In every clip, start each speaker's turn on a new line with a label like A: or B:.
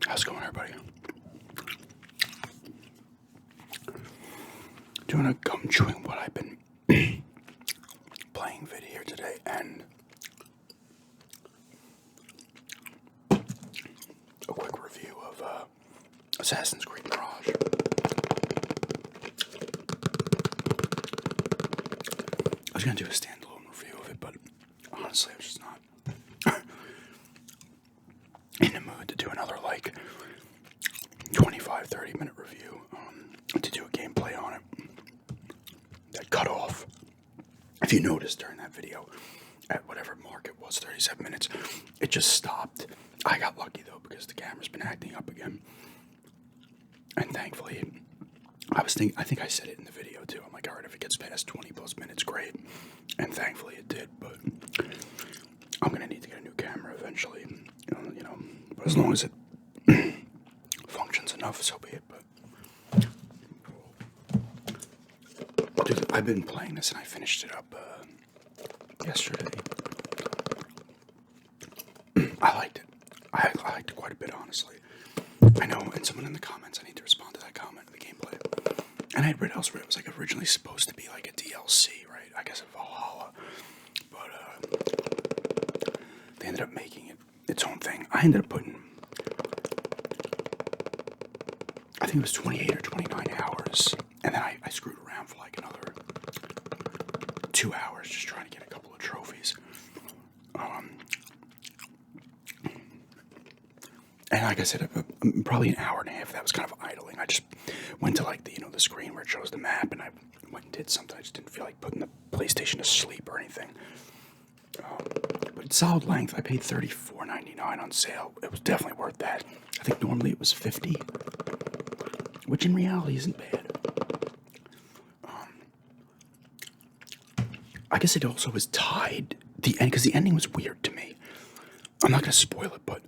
A: How's it going, everybody? Doing a gum chewing what I've been playing vid here today, and a quick review of Assassin's Creed Mirage. I was gonna do a standalone review of it, but honestly, I was just not in the mood to do another 25-30 minute review to do a gameplay on it. That cut off. If you noticed during that video, at whatever mark it was, 37 minutes, it just stopped. I got lucky though because the camera's been acting up again, and thankfully, I think I said it in the video too. I'm like, all right, if it gets past 20 plus minutes, great, and thankfully it did. But I'm gonna need to get a new camera eventually, But as long as it functions enough, so be it. But dude, I've been playing this and I finished it up yesterday. I liked it. I liked it quite a bit, honestly. I know, and someone in the comments, I need to respond to that comment of the gameplay. And I had read elsewhere it was like originally supposed to be like a DLC, right? I guess of Valhalla, but they ended up making it its own thing. I ended up putting, I think it was 28 or 29 hours, and then I screwed around for like another 2 hours just trying to get a couple of trophies. And like I said, probably an hour and a half that was kind of idling. I just went to like the screen where it shows the map, and I went and did something. I just didn't feel like putting the PlayStation to sleep or anything. But it's solid length. I paid $34.99 on sale. It was definitely worth that. I think normally it was $50, which in reality isn't bad. I guess it also was tied the end because the ending was weird to me. I'm not gonna spoil it, but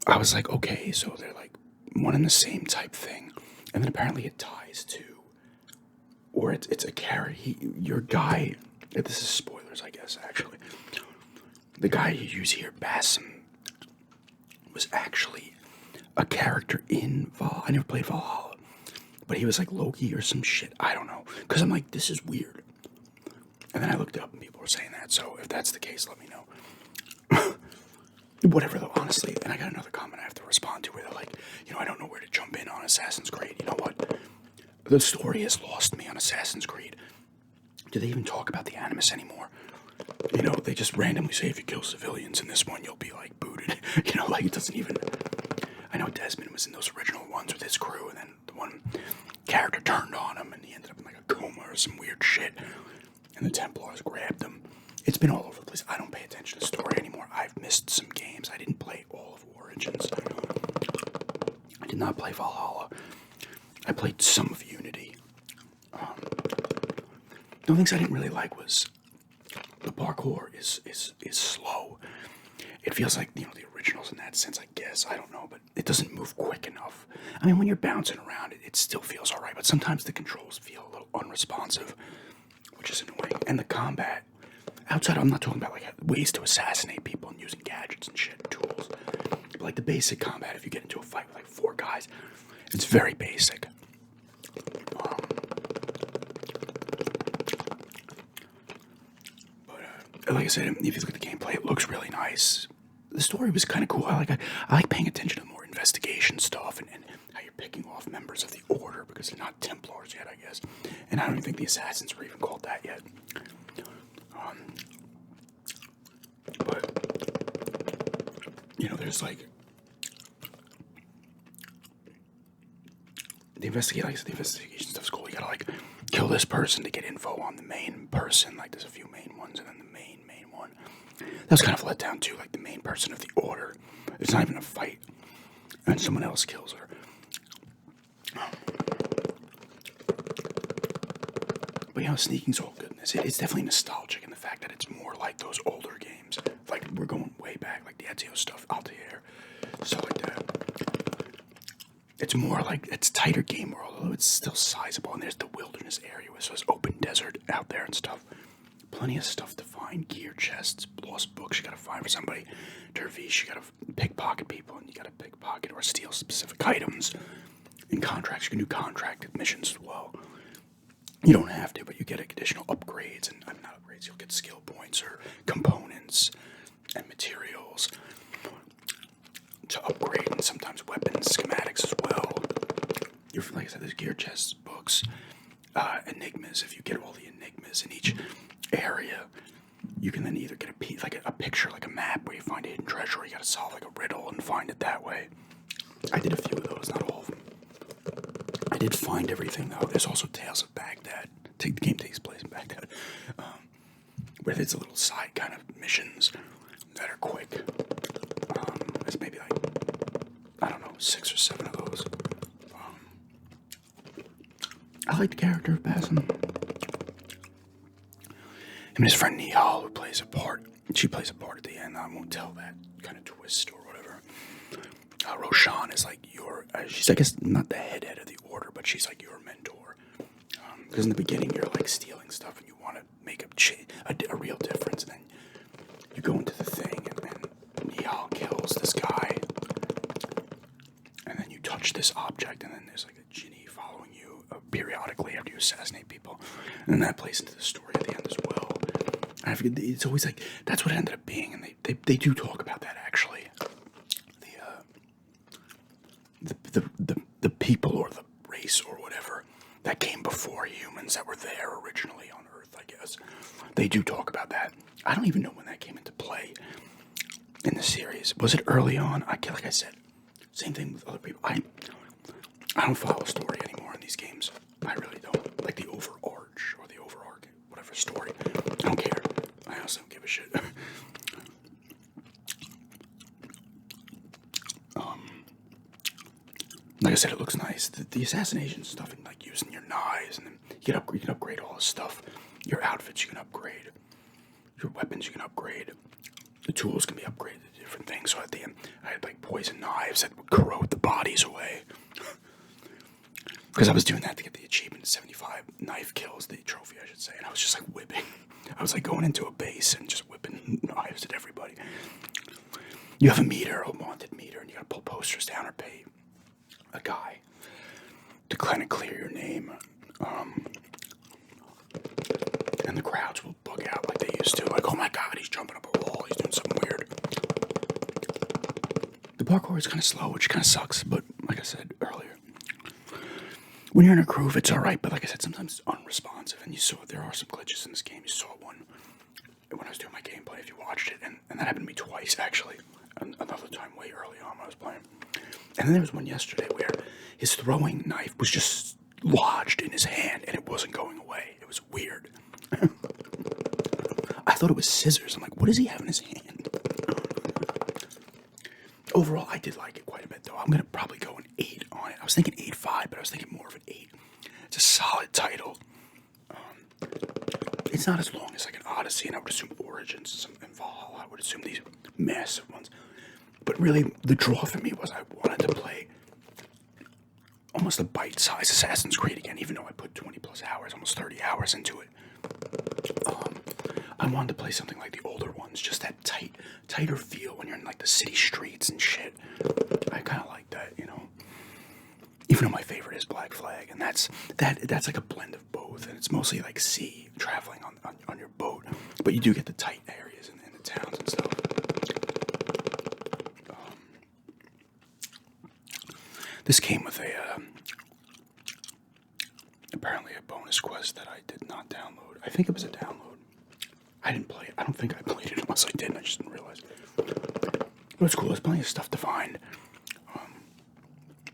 A: I was like, okay, so they're like one and the same type thing, and then apparently it ties to, or it's a character. Your guy. This is spoilers, I guess. Actually, the guy you use here, Basim, was actually a character in Valhalla. I never played Valhalla, but he was like Loki or some shit. I don't know, because I'm like, this is weird. And then I looked up and people were saying that. So if that's the case, let me know. Whatever though, honestly. And I got another comment I have to respond to where they're like, I don't know where to jump in on Assassin's Creed. You know what? The story has lost me on Assassin's Creed. Do they even talk about the Animus anymore? They just randomly say if you kill civilians in this one, you'll be like booted. Like it doesn't even. I know Desmond was in those original ones with his crew, and then the one character turned on him, and he ended up in like a coma or some weird shit, and the Templars grabbed him. It's been all over the place. I don't pay attention to the story anymore. I've missed some games. I didn't play all of Origins. I did not play Valhalla. I played some of Unity. The only things I didn't really like was the parkour is slow. It feels like the originals in that sense, I guess. I don't know, but it doesn't move quick enough. I mean, when you're bouncing around, it still feels all right, but sometimes the controls feel a little unresponsive, which is annoying. And the combat. Outside, I'm not talking about like ways to assassinate people and using gadgets and shit, tools. But like the basic combat, if you get into a fight with like 4 guys, it's very basic. But like I said, if you look at the gameplay, it looks really nice. The story was kind of cool. I like paying attention to more investigation stuff and how you're picking off members of the Order because they're not Templars yet, I guess. And I don't even think the Assassins were even called that yet. But there's like the investigation stuff's cool. You gotta like kill this person to get info on the main person. Like there's a few main ones, and then the main one. That was kind of let down too. Like the main person of the Order. It's not even a fight, and someone else kills her. But sneaking's all goodness. It's definitely nostalgic in the fact that it's more like those older games. Like we're going way back, like the Ezio stuff, Altair, stuff like that. It's more like it's tighter game world, although it's still sizable. And there's the wilderness area, so there's open desert out there and stuff. plenty of stuff to find. Gear chests, lost books you gotta find for somebody. Dervish, you gotta pickpocket people, and you gotta pickpocket or steal specific items. In contracts, you can do contracted missions as well. You don't have to, but you get additional upgrades, and not upgrades, you'll get skill points or components and materials to upgrade, and sometimes weapons, schematics as well. Like I said, there's gear chests, books, enigmas. If you get all the enigmas in each area, you can then either get a picture, like a map where you find a hidden treasure, or you gotta solve like a riddle and find it that way. I did a few of those, not all of them. I did find everything though. There's also Tales of Baghdad. The game takes place in Baghdad, where there's a little side kind of missions that are quick. There's maybe like, I don't know, 6 or 7 of those. I like the character of Basim. Him and his friend Nihal, who plays a part. She plays a part at the end. I won't tell that kind of twist or whatever. Roshan is like she's, I guess, not the head of the order, but she's like your mentor. Because in the beginning, you're like stealing stuff and you want to make a real difference. And then you go into the thing, and then Nihal kills this guy. And then you touch this object, and then there's like a genie following you periodically after you assassinate people. And then that plays into the story at the end as well. And I forget, it's always like, that's what it ended up being. And they do talk about that, actually. The people or the race or whatever that came before humans that were there originally on Earth, I guess. They do talk about that. I don't even know when that came into play in the series. Was it early on? Like I said, same thing with other people. I don't follow story anymore in these games. I really don't. Like the overarch or the overarch, whatever story. I don't care. I also don't give a shit. Like I said, it looks nice. The assassination stuff and like using your knives, and then you can upgrade all this stuff. Your outfits you can upgrade. Your weapons you can upgrade. The tools can be upgraded to different things. So at the end, I had like poison knives that would corrode the bodies away. Because I was doing that to get the achievement, 75 knife kills, the trophy, I should say. And I was just like whipping. I was like going into a base and just whipping knives at everybody. You have a meter, a wanted meter, and you gotta pull posters down or pay a guy to kind of clear your name. And the crowds will bug out like they used to. Like, oh my god, he's jumping up a wall, he's doing something weird. The parkour is kind of slow, which kind of sucks, but like I said earlier, when you're in a groove, it's alright, but like I said, sometimes it's unresponsive, and there are some glitches in this game. You saw one when I was doing my gameplay, if you watched it, and that happened to me twice, actually. Another time way early on when I was playing. And then there was one yesterday where his throwing knife was just lodged in his hand, and it wasn't going away. It was weird. I thought it was scissors. I'm like, what does he have in his hand? Overall, I did like it quite a bit, though. I'm going to probably go an 8 on it. I was thinking 8.5, but I was thinking more of an 8. It's a solid title. It's not as long as like an Odyssey, and I would assume Origins and Valhalla. I would assume these massive ones. But really, the draw for me was I wanted to play almost a bite-sized Assassin's Creed again, even though I put 20 plus hours, almost 30 hours into it. I wanted to play something like the older ones, just that tighter feel when you're in like the city streets and shit. I kind of like that, you know. Even though my favorite is Black Flag, and that's like a blend of both, and it's mostly like sea traveling on your boat, but you do get the tight areas in the towns and stuff. This came with apparently a bonus quest that I did not download. I think it was a download. I didn't play it. I don't think I played it unless I did, and I just didn't realize. But it's cool. There's plenty of stuff to find.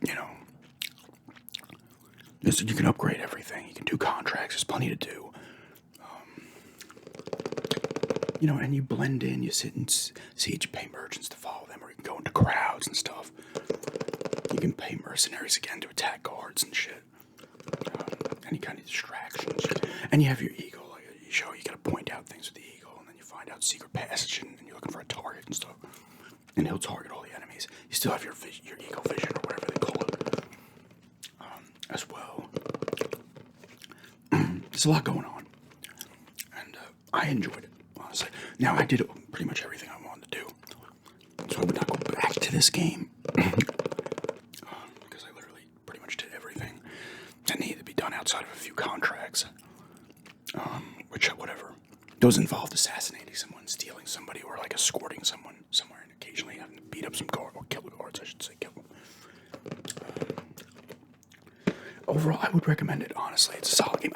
A: You know, you can upgrade everything. You can do contracts. There's plenty to do. You know, and you blend in. You sit and see, you pay merchants to follow them, or you can go into crowds and stuff. You can pay mercenaries again to attack guards and shit. Any kind of distractions. And you have your eagle. Like you gotta point out things with the eagle, and then you find out secret passage, and you're looking for a target and stuff. And he'll target all the enemies. You still have your eagle vision, or whatever they call it, as well. There's a lot going on. And I enjoyed it, honestly. Now, I did pretty much everything I wanted to do, so I would not go back to this game, because I literally pretty much did everything that needed to be done outside of a few contracts, which, whatever. Those involved assassinating someone, stealing somebody, or like escorting someone somewhere, and occasionally having to beat up some guard, or kill the guards, I should say, kill them. Overall, I would recommend it, honestly. It's a solid game.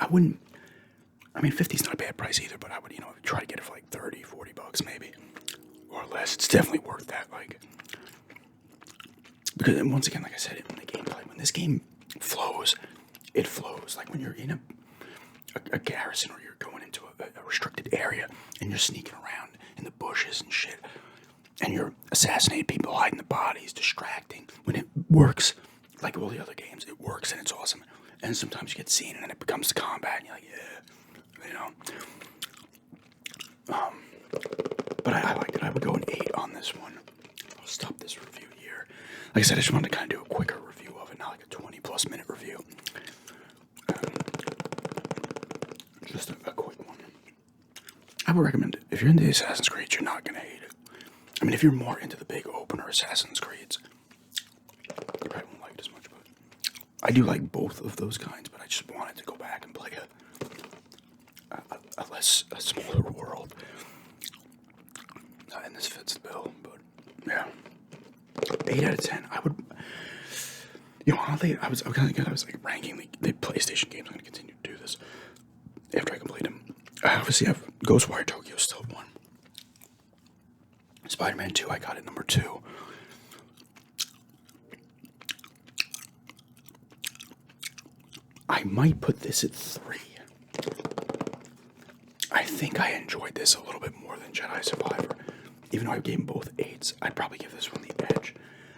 A: I mean, 50 is not a bad price either, but I would, try to get it for like 30, 40 bucks maybe, or less. It's definitely worth that, like, because once again, like I said, when the gameplay, when this game flows, it flows. Like when you're in a garrison, or you're going into a restricted area and you're sneaking around in the bushes and shit, and you're assassinating people, hiding the bodies, distracting. When it works, like all the other games, it works and it's awesome. And sometimes you get seen and then it becomes combat and you're like, yeah, But I liked it. I would go an 8 on this one. I'll stop this review here. Like I said, I just wanted to kind of do a quicker review of it, not like a 20+ minute review. Just a quick one. I would recommend it. If you're into Assassin's Creed, you're not going to hate it. I mean, if you're more into the big opener Assassin's Creeds, you probably won't like it as much, but I do like both of those kinds, but I just wanted to go back and play a smaller world. And this fits the bill, but yeah. 8 out of 10. I would, honestly, I was like ranking the PlayStation games. I'm going to continue to do this after I complete them. I obviously have Ghostwire Tokyo still at 1. Spider-Man 2, I got it number 2. I might put this at 3. I think I enjoyed this a little bit more than Jedi Survivor. Even though I gave them both 8s, I'd probably give this one the edge.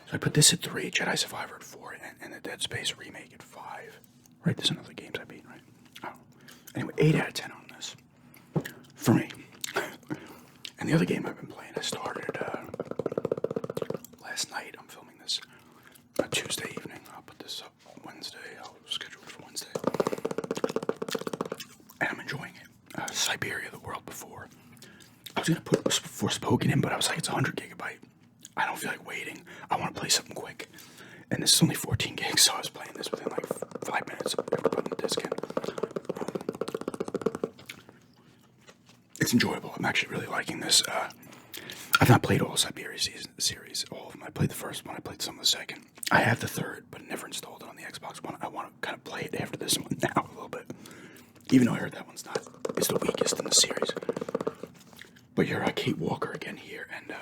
A: So I put this at 3, Jedi Survivor at 4, and the Dead Space remake at 5. Right, there's another games I beat, right? Oh. Anyway, 8 out of 10 on this. For me. And the other game I've been playing, I started last night. I'm filming this Tuesday evening. I'll put this up Wednesday. I'll schedule it for Wednesday. And I'm enjoying it. Siberia, the world before. I was going to put Forspoken in, but I was like, it's 100 gigabyte. I don't feel like waiting. I want to play something quick. And this is only 14 gigs, so I was playing this within like 5 minutes after putting the disc in. It's enjoyable. I'm actually really liking this. I've not played all Siberia series, all of them. I played the first one. I played some of the second. I have the third, but never installed it on the Xbox One. I want to kind of play it after this one now a little bit. Even though I heard that one's is the weakest in the series. But you're Kate Walker again here, and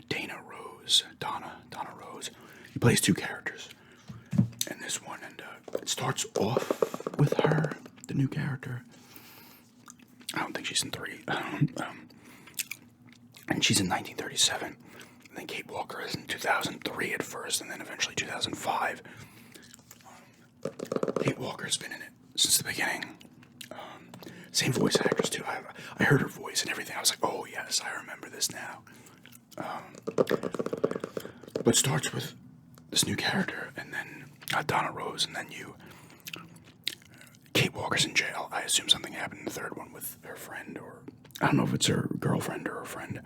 A: Donna Rose. He plays 2 characters in this one, and it starts off with her, the new character. I don't think she's in 3. And she's in 1937. And then Kate Walker is in 2003 at first, and then eventually 2005. Kate Walker's been in it since the beginning. Same voice actress too. I heard her voice and everything. I was like, oh yes, I remember this now. But it starts with this new character, and then Donna Rose, and then Kate Walker's in jail. I assume something happened in the third one with her friend, or I don't know if it's her girlfriend or her friend.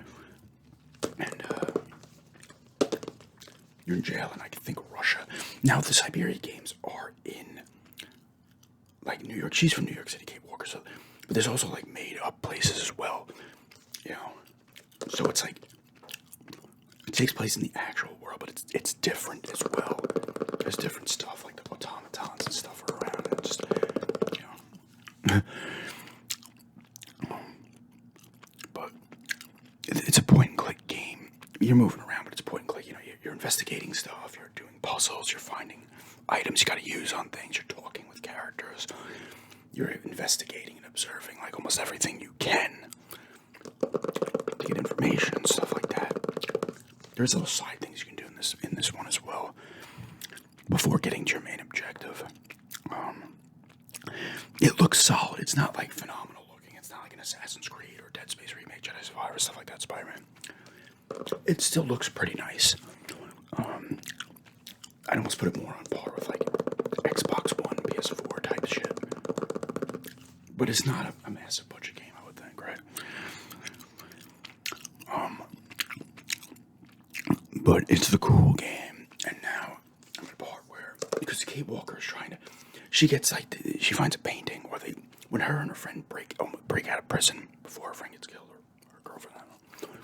A: And you're in jail, and I can think Russia. Now the Siberia games are in like New York. She's from New York City, Kate Walker. So, but there's also like made up places as well, So it's like it takes place in the actual world, but it's different as well. There's different stuff like the automatons and stuff are around, and just But it's a point and click game. You're moving around, but it's a point and click. You're investigating stuff. You're doing puzzles. You're finding items you got to use on things. You're talking with characters. You're investigating and observing like almost everything you can to get information and stuff like that. There's little side things you can do in this one as well before getting to your main objective. It looks solid. It's not like phenomenal looking. It's not like an Assassin's Creed or Dead Space remake, Jedi Survivor, stuff like that, Spider-Man. It still looks pretty nice. I'd almost put it more on par with like Xbox One, PS4 type shit. But it's not a massive budget game, I would think, right? But it's the cool game. And now I'm at a part where, because Kate Walker is trying to, she gets like, she finds a painting, or when her and her friend break out of prison before her friend gets killed, or her girlfriend, I don't know.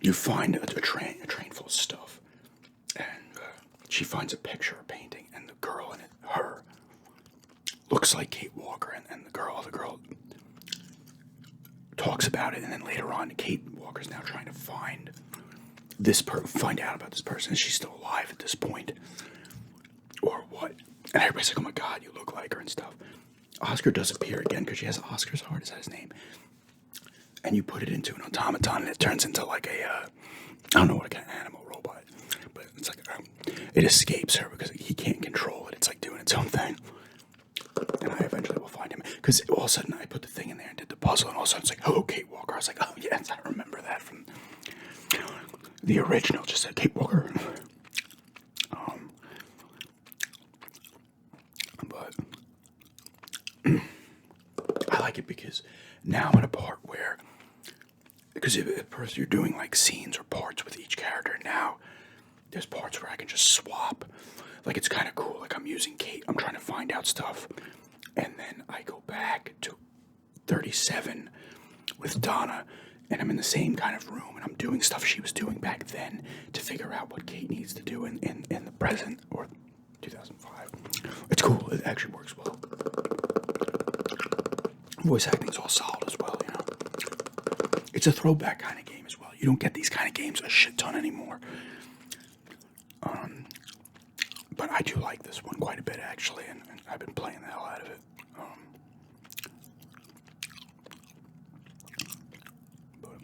A: You find a train full of stuff, and she finds a picture, a painting, and the girl in it, her, looks like Kate Walker, and the girl talks about it, and then later on, Kate Walker's now trying to find out about this person. Is she still alive at this point, or what? And everybody's like, "Oh my God, you look like her," and stuff. Oscar does appear again because she has Oscar's heart. Is that his name? And you put it into an automaton, and it turns into like I don't know what kind of animal robot, but it's like it escapes her because he can't control it. It's like doing its own thing. And I eventually will find him because all of a sudden I put the thing in there and did the puzzle, and all of a sudden it's like, "Oh, Kate Walker." I was like, "Oh yes, I remember that from the original." Just said Kate Walker. But I like it because now I'm at a part where, because at first you're doing like scenes or parts with each character, now there's parts where I can just swap. Like, it's kind of cool. Like, I'm using Kate, I'm trying to find out stuff, and then I go back to 37 with Donna, and I'm in the same kind of room, and I'm doing stuff she was doing back then to figure out what Kate needs to do in the present, or 2005. It's cool. It actually works well. Voice acting's all solid as well, you know. It's a throwback kind of game as well. You don't get these kind of games a shit ton anymore. But I do like this one quite a bit, actually, and I've been playing the hell out of it. But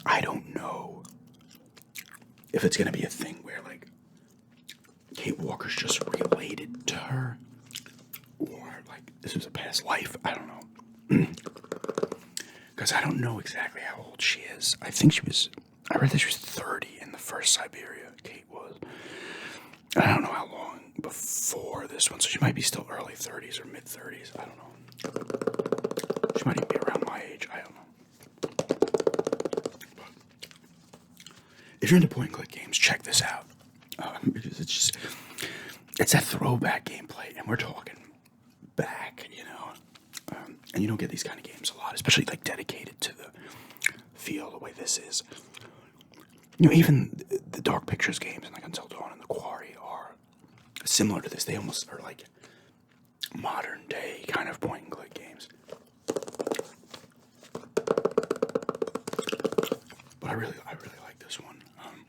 A: I don't know if it's going to be a thing where, like, Kate Walker's just related to her, or, like, this was a past life. I don't know. Because I don't know exactly how old she is. I read that she was 30 in the first Siberia, Kate was. And I don't know how long before this one, so she might be still early 30s or mid 30s. I don't know. She might even be around my age. I don't know. But if you're into point and click games, check this out. Because it's that throwback gameplay, and we're talking back, you know. And you don't get these kind of games a lot, especially like dedicated to the feel the way this is. You know, even the Dark Pictures games, and like Until Dawn and The Quarry, are similar to this. They almost are like modern day kind of point and click games. But I really like this one. I'm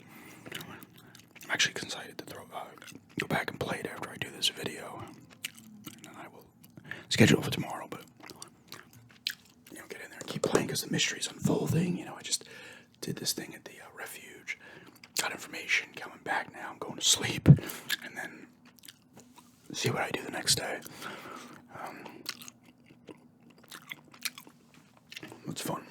A: actually excited to go back and play it after I do this video, and then I will schedule it for tomorrow. But you know, get in there and keep playing because the mystery's unfolding. You know, I just did this thing at the refuge, got information, coming back now, I'm going to sleep, and then see what I do the next day. It's fun.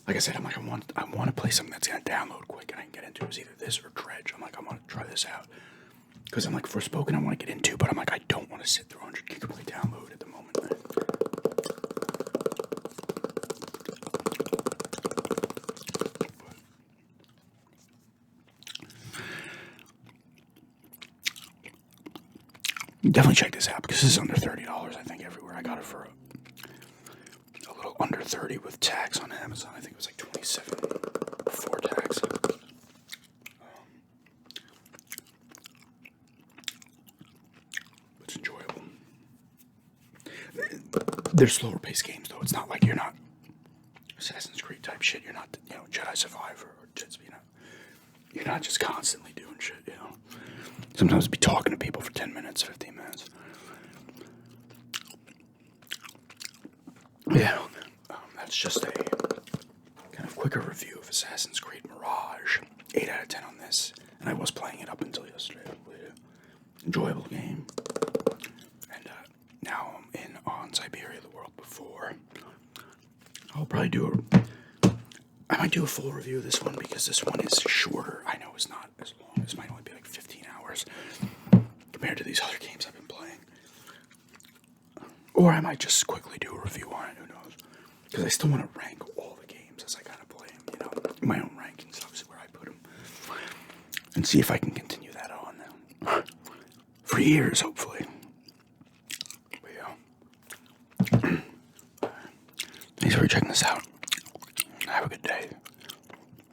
A: Like I said, I'm like, I want to play something that's going to download quick and I can get into. It was either this or Dredge. I'm like, I want to try this out. Because I'm like, Forspoken I want to get into, but I'm like, I don't want to sit through 100 gigabyte download at the moment. Definitely check this out because this is under $30, I think, everywhere. I got it for a little under 30 with tax on Amazon. I think it was like 27 before tax. It's enjoyable. They're slower paced games, though. It's not like you're not Assassin's Creed type shit. You're not, you know, Jedi Survivor or you know. You're not just constantly doing shit, you know. Sometimes be talking to people for 10 minutes, 15 minutes. Yeah, that's just a kind of quicker review of Assassin's Creed Mirage. 8 out of 10 on this. And I was playing it up until yesterday. Enjoyable game. And now I'm in on Siberia, the world before. I'll probably I might do a full review of this one because this one is shorter. I know it's not as long. This might only be like 15 hours compared to these other games I've been playing. Or I might just quickly do a review on it. Who knows? Because I still want to rank all the games as I kind of play them, you know, my own rankings, obviously, where I put them. And see if I can continue that on now. For years, hopefully. But yeah. Thanks for checking this out. Have a good day.